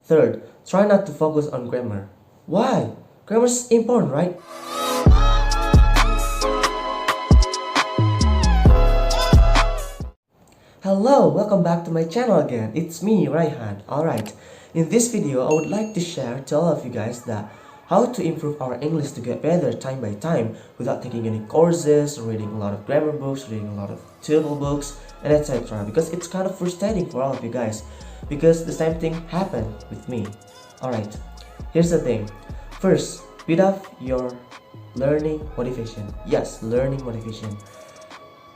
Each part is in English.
Third, try not to focus on grammar. Why? Grammar is important, right? Hello, welcome back to my channel again. It's me, Raihan. Alright, in this video, I would like to share to all of you guys that how to improve our English to get better time by time without taking any courses, reading a lot of grammar books, reading a lot of tutorial books, and etc. Because it's kind of frustrating for all of you guys. Because the same thing happened with me. Alright, here's the thing. First, build up your learning motivation. Yes, learning motivation.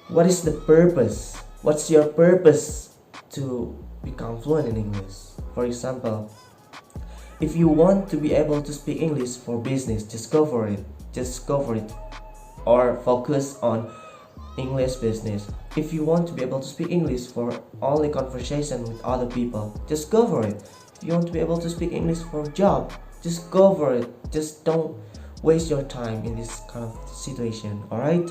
What is the purpose? What's your purpose to become fluent in English? For example, if you want to be able to speak English for business, just go for it. Just go for it. Or focus on English business. If you want to be able to speak English for only conversation with other people, just go for it. If you want to be able to speak English for a job, just go for it. Just don't waste your time in this kind of situation, alright?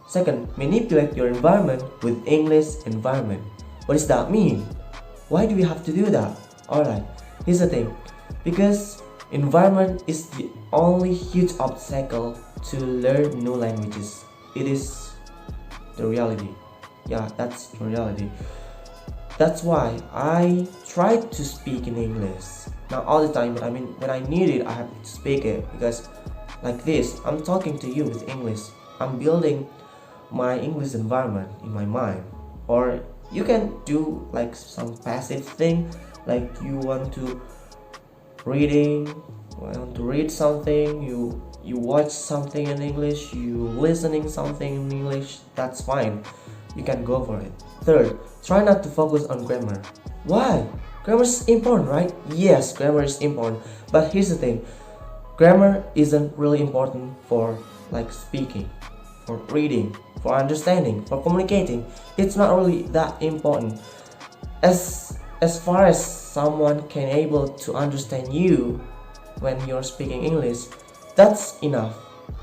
Second, manipulate your environment with English environment. What does that mean? Why do we have to do that? Alright, here's the thing. Because environment is the only huge obstacle to learn new languages. It is the reality. Yeah, that's the reality. That's why I try to speak in English. Not all the time, but I mean when I need it, I have to speak it. Because like this, I'm talking to you with English. I'm building my English environment in my mind. Or you can do like some passive thing, like you want to read something, you watch something in English, you listening something in English, that's fine. You can go for it. Third, try not to focus on grammar. Why? Grammar is important, right? Yes, grammar is important. But here's the thing. Grammar isn't really important for like speaking, for reading, for understanding, for communicating. It's not really that important. As far as someone can able to understand you when you're speaking English, that's enough.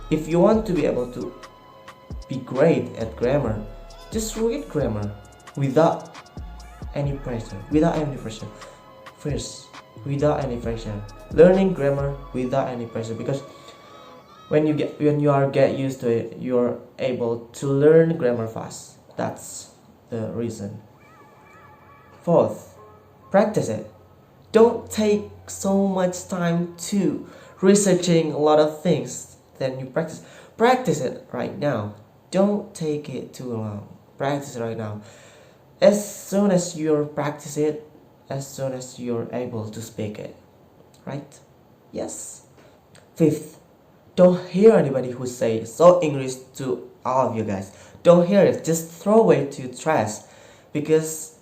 If you want to be able to be great at grammar, just read grammar without any pressure. First, without any pressure. Learning grammar without any pressure, because when you get used to it, you're able to learn grammar fast. That's the reason. Fourth, practice it. Don't take so much time to researching a lot of things. Then you practice it right now. Don't take it too long. Practice it right now. As soon as you practice it, as soon as you're able to speak it, right? Yes. Fifth, don't hear anybody who say Sok Inggris to all of you guys. Don't hear it. Just throw away to trash, because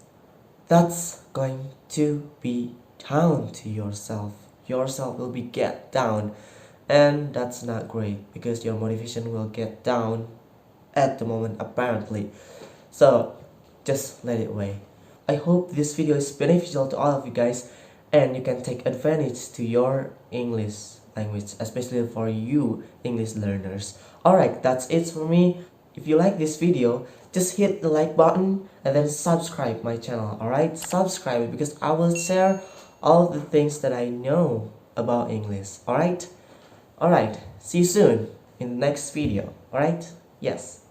that's going to be down to yourself. Yourself will be get down, and that's not great, because your motivation will get down at the moment apparently. So just let it away. I hope this video is beneficial to all of you guys, and you can take advantage to your English language, especially for you English learners. Alright, that's it for me. If you like this video, just hit the like button and then subscribe my channel. Alright, subscribe it, because I will share all the things that I know about English. Alright, see you soon in the next video. Alright, yes.